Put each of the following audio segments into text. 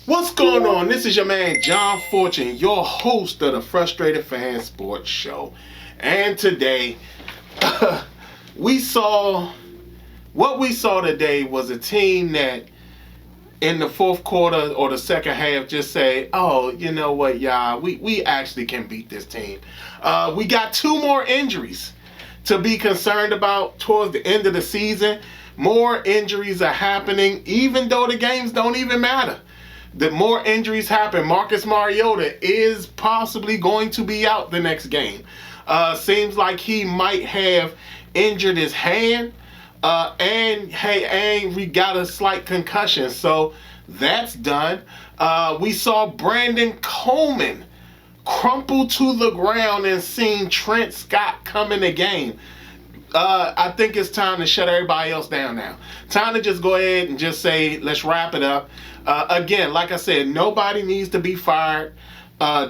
What's going on? This is your man John Fortune, your host of the Frustrated Fan Sports Show. And today, what we saw today was a team that in the fourth quarter or the second half just say, oh, you know what, y'all, we actually can beat this team. We got two more injuries to be concerned about towards the end of the season. More injuries are happening, even though the games don't even matter. The more injuries happen, Marcus Mariota is possibly going to be out the next game. Seems like he might have injured his hand, and we got a slight concussion. So that's done. We saw Brandon Coleman crumple to the ground and seeing Trent Scott come in the game. I think it's time to shut everybody else down now. Time to just go ahead and just say, let's wrap it up. Again, like I said, nobody needs to be fired.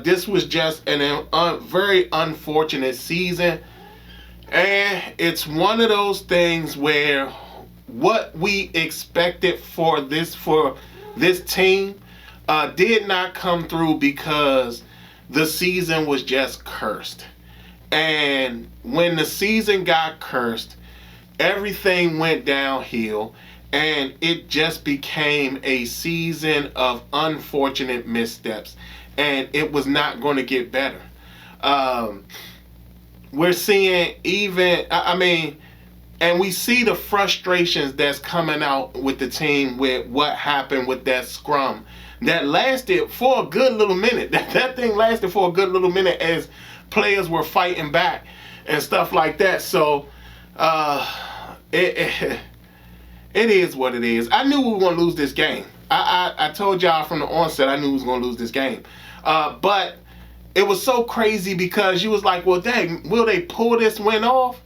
This was just a very unfortunate season. And it's one of those things where what we expected for this team did not come through because the season was just cursed. And when the season got cursed, everything went downhill. And it just became a season of unfortunate missteps. And it was not going to get better. We're seeing and we see the frustrations that's coming out with the team with what happened with that scrum. That lasted for a good little minute. That thing lasted for a good little minute as players were fighting back and stuff like that. So, it is what it is. I knew we were going to lose this game. I told y'all from the onset I knew we was going to lose this game. But it was so crazy because you was like, well, dang, will they pull this win off?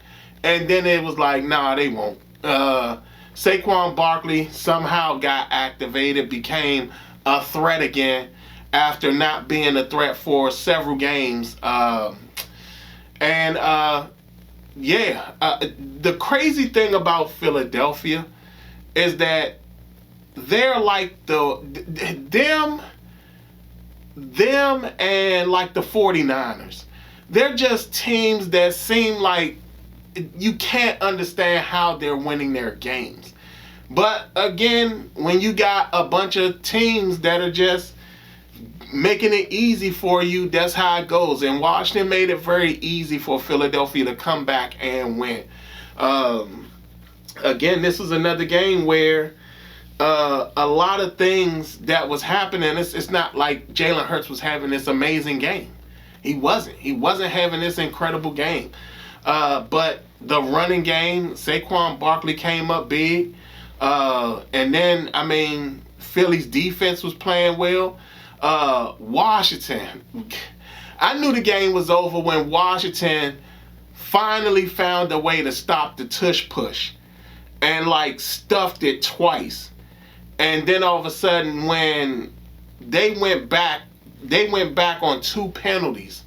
And then it was like, nah, they won't. Saquon Barkley somehow got activated, became a threat again after not being a threat for several games. The crazy thing about Philadelphia is that they're like them and like the 49ers. They're just teams that seem like you can't understand how they're winning their games. But again, when you got a bunch of teams that are just making it easy for you, that's how it goes. And Washington made it very easy for Philadelphia to come back and win. Again, this was another game where a lot of things that was happening. It's not like Jalen Hurts was having this amazing game. He wasn't. He wasn't having this incredible game. But the running game, Saquon Barkley came up big. And then, Philly's defense was playing well. Washington. I knew the game was over when Washington finally found a way to stop the tush push and stuffed it twice. And then all of a sudden when they went back on two penalties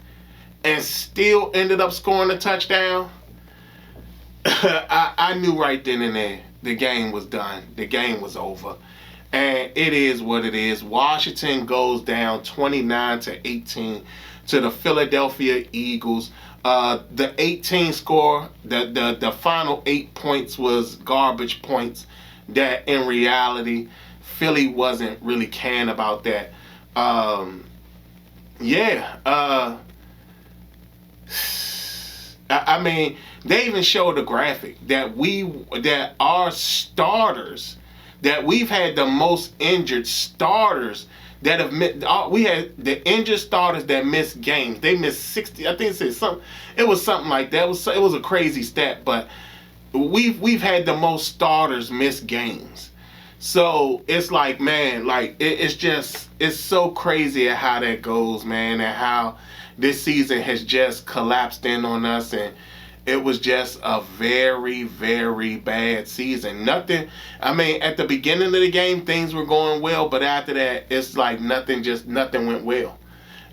and still ended up scoring a touchdown. I knew right then and there the game was done. The game was over. And it is what it is. Washington goes down 29-18 to the Philadelphia Eagles. The 18 score, the final 8 points was garbage points that in reality Philly wasn't really caring about that. They even showed a graphic that our starters, that we've had the most injured starters that have missed. We had the injured starters that missed games. They missed 60. I think it said something. It was something like that. It was a crazy stat, but we've had the most starters miss games. So it's like, man, it's so crazy at how that goes, man, and how this season has just collapsed in on us, and It was just a very, very bad season. Nothing, I mean, at the beginning of the game, things were going well, but after that, it's like nothing went well.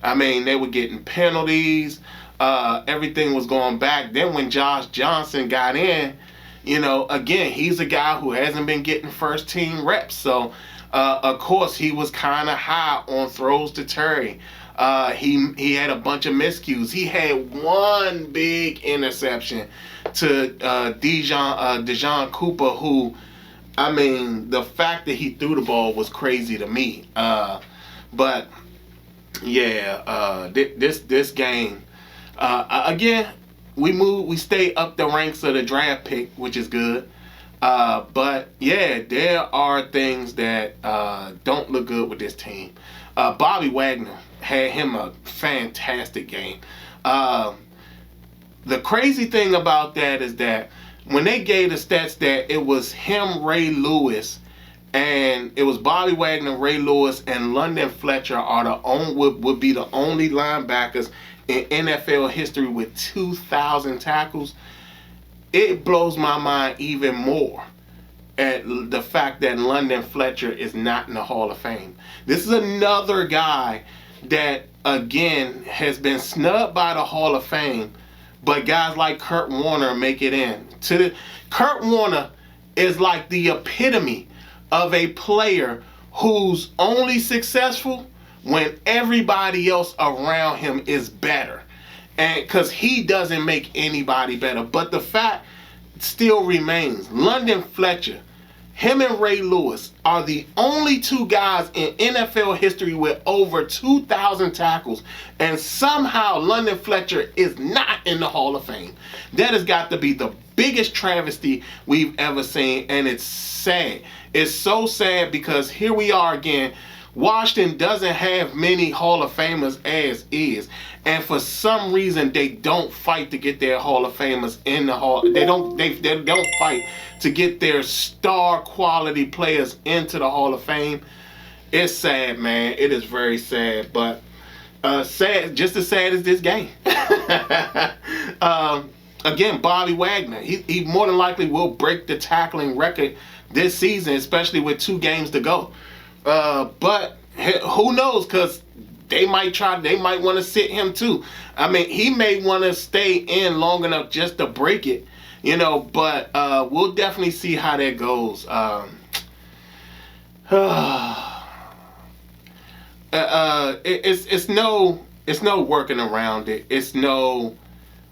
I mean, they were getting penalties. Everything was going back. Then when Josh Johnson got in, again, he's a guy who hasn't been getting first team reps. So, of course, he was kind of high on throws to Terry. He had a bunch of miscues. He had one big interception to Dejon Cooper, who, I mean, the fact that he threw the ball was crazy to me. But yeah, this game, again, we stay up the ranks of the draft pick, which is good. But yeah, there are things that don't look good with this team. Bobby Wagner had him a fantastic game. The crazy thing about that is that when they gave the stats that it was him, Ray Lewis, and it was Bobby Wagner, Ray Lewis, and London Fletcher would be the only linebackers in NFL history with 2,000 tackles. It blows my mind even more at the fact that London Fletcher is not in the Hall of Fame. This is another guy that, again, has been snubbed by the Hall of Fame, but guys like Kurt Warner make it in. Kurt Warner is like the epitome of a player who's only successful when everybody else around him is better. And because he doesn't make anybody better. But the fact still remains, London Fletcher, him and Ray Lewis are the only two guys in NFL history with over 2,000 tackles, and somehow London Fletcher is not in the Hall of Fame. That has got to be the biggest travesty we've ever seen, and it's sad. It's so sad because here we are again. Washington doesn't have many Hall of Famers as is, and for some reason they don't fight to get their Hall of Famers in the Hall. They don't fight to get their star quality players into the Hall of Fame. It's sad, man. It is very sad, but sad, just as sad as this game. Again, Bobby Wagner, he more than likely will break the tackling record this season, especially with 2 games to go. But who knows? Because they might want to sit him too. I mean, he may want to stay in long enough just to break it, But we'll definitely see how that goes. It's no working around it. It's no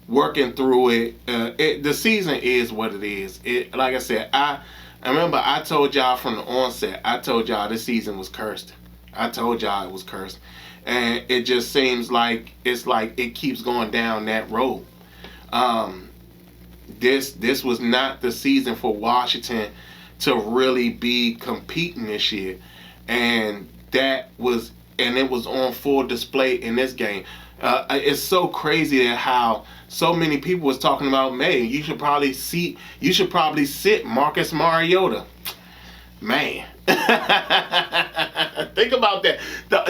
working through it. The season is what it is. Like I said, I remember I told y'all from the onset, I told y'all this season was cursed. I told y'all it was cursed. And it just seems like it keeps going down that road. This was not the season for Washington to really be competing this year. And it was on full display in this game. It's so crazy that how so many people was talking about, man, you should probably sit Marcus Mariota. Man. Think about that.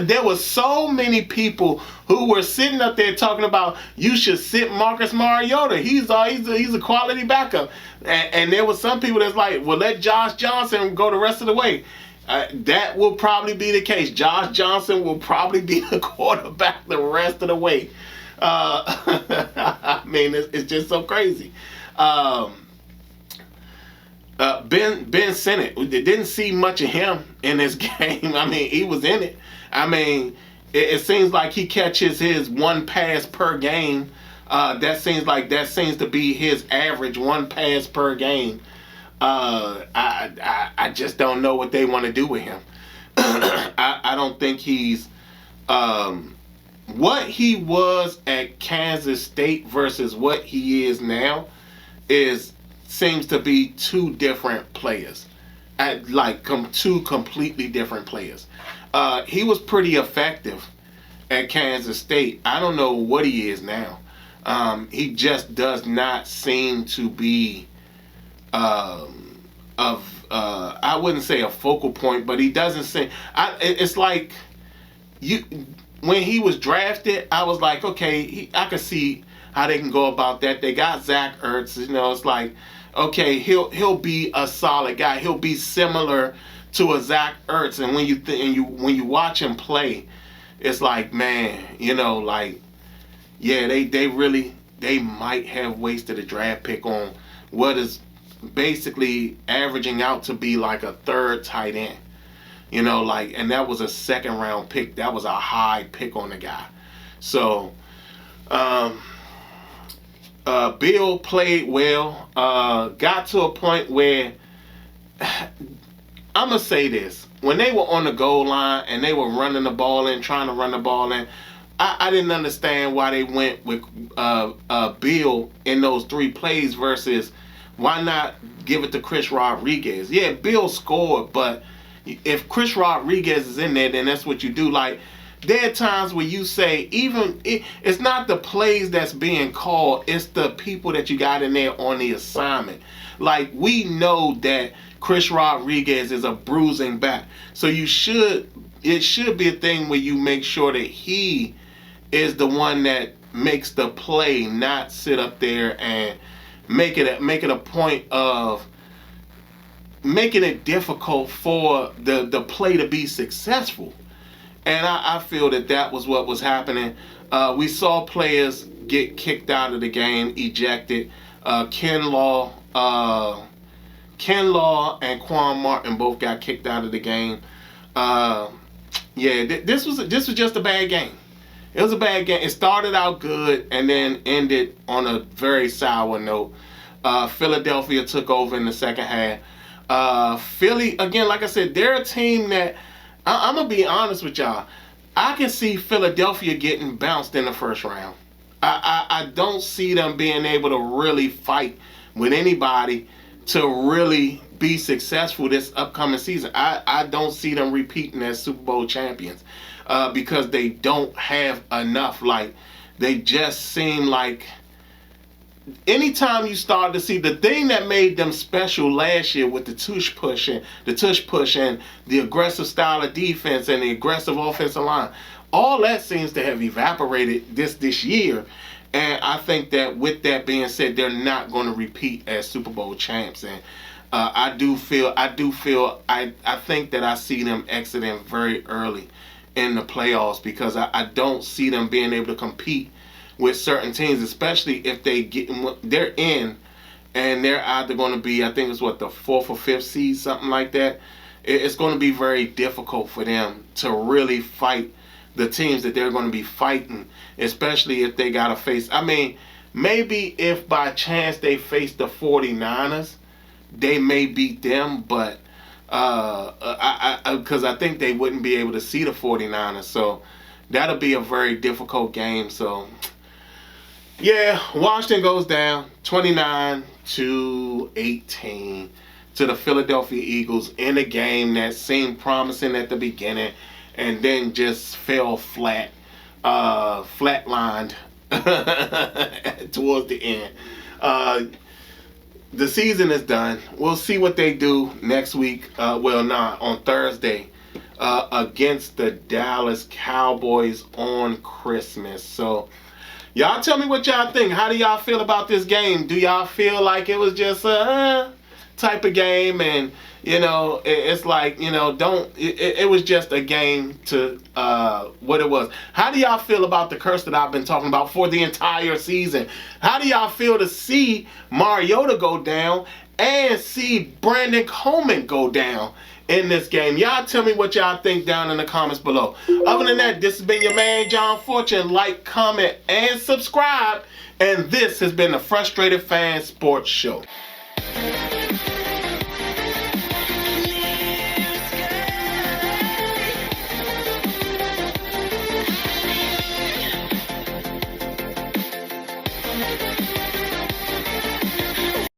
There were so many people who were sitting up there talking about you should sit Marcus Mariota. He's a quality backup. And there were some people that's like, well, let Josh Johnson go the rest of the way. That will probably be the case. Josh Johnson will probably be the quarterback the rest of the way. I mean, it's just so crazy. Ben Sinnott, didn't see much of him in this game. I mean, he was in it. I mean, it seems like he catches his 1 pass per game. That seems to be his average, 1 pass per game. I just don't know what they want to do with him. I don't think he's what he was at Kansas State versus what he is now seems to be 2 different players. Two completely different players. He was pretty effective at Kansas State. I don't know what he is now. He just does not seem to be I wouldn't say a focal point, but he doesn't seem. It's like when he was drafted, I was like, okay, I could see how they can go about that. They got Zach Ertz. You know, it's like, okay, he'll be a solid guy. He'll be similar to a Zach Ertz. And when you watch him play, it's like, man, you know, like, yeah, they might have wasted a draft pick on what is basically averaging out to be like a third tight end. You know, like, and that was a second round pick. That was a high pick on the guy. So, Bill played well. Got to a point where, I'm going to say this. When they were on the goal line and they were running the ball in, trying to run the ball in, I didn't understand why they went with Bill in those 3 plays versus why not give it to Chris Rodriguez. Yeah, Bill scored, but if Chris Rodriguez is in there, then that's what you do. Like, there are times where you say, it's not the plays that's being called, it's the people that you got in there on the assignment. Like, we know that Chris Rodriguez is a bruising back. So it should be a thing where you make sure that he is the one that makes the play, not sit up there and make it a point of making it difficult for the play to be successful. And I feel that was what was happening. We saw players get kicked out of the game, ejected. Ken Law and Quan Martin both got kicked out of the game. This was just a bad game. It was a bad game. It started out good and then ended on a very sour note. Philadelphia took over in the second half. Philly, again, like I said, they're a team that, I'm going to be honest with y'all, I can see Philadelphia getting bounced in the first round. I don't see them being able to really fight with anybody to really be successful this upcoming season. I don't see them repeating as Super Bowl champions because they don't have enough. Like, they just seem like, anytime you start to see the thing that made them special last year with the tush push and the aggressive style of defense and the aggressive offensive line, all that seems to have evaporated this year. And I think that with that being said, they're not going to repeat as Super Bowl champs. And I think that I see them exiting very early in the playoffs because I don't see them being able to compete with certain teams, especially if they're in and they're either going to be, I think it's the 4th or 5th seed, something like that. It's going to be very difficult for them to really fight the teams that they're going to be fighting, especially if they got to face, I mean, maybe if by chance they face the 49ers, they may beat them, but because I think they wouldn't be able to see the 49ers, so that'll be a very difficult game. So yeah, Washington goes down 29-18 to the Philadelphia Eagles in a game that seemed promising at the beginning and then just fell flatlined towards the end. The season is done. We'll see what they do next week. On Thursday against the Dallas Cowboys on Christmas. So y'all tell me what y'all think. How do y'all feel about this game? Do y'all feel like it was just a type of game and, it's like, it was just a game to what it was. How do y'all feel about the curse that I've been talking about for the entire season? How do y'all feel to see Mariota go down and see Brandon Coleman go down in this game? Y'all tell me what y'all think down in the comments below. Other than that, this has been your man, John Fortune. Like, comment, and subscribe. And this has been the Frustrated Fan Sports Show.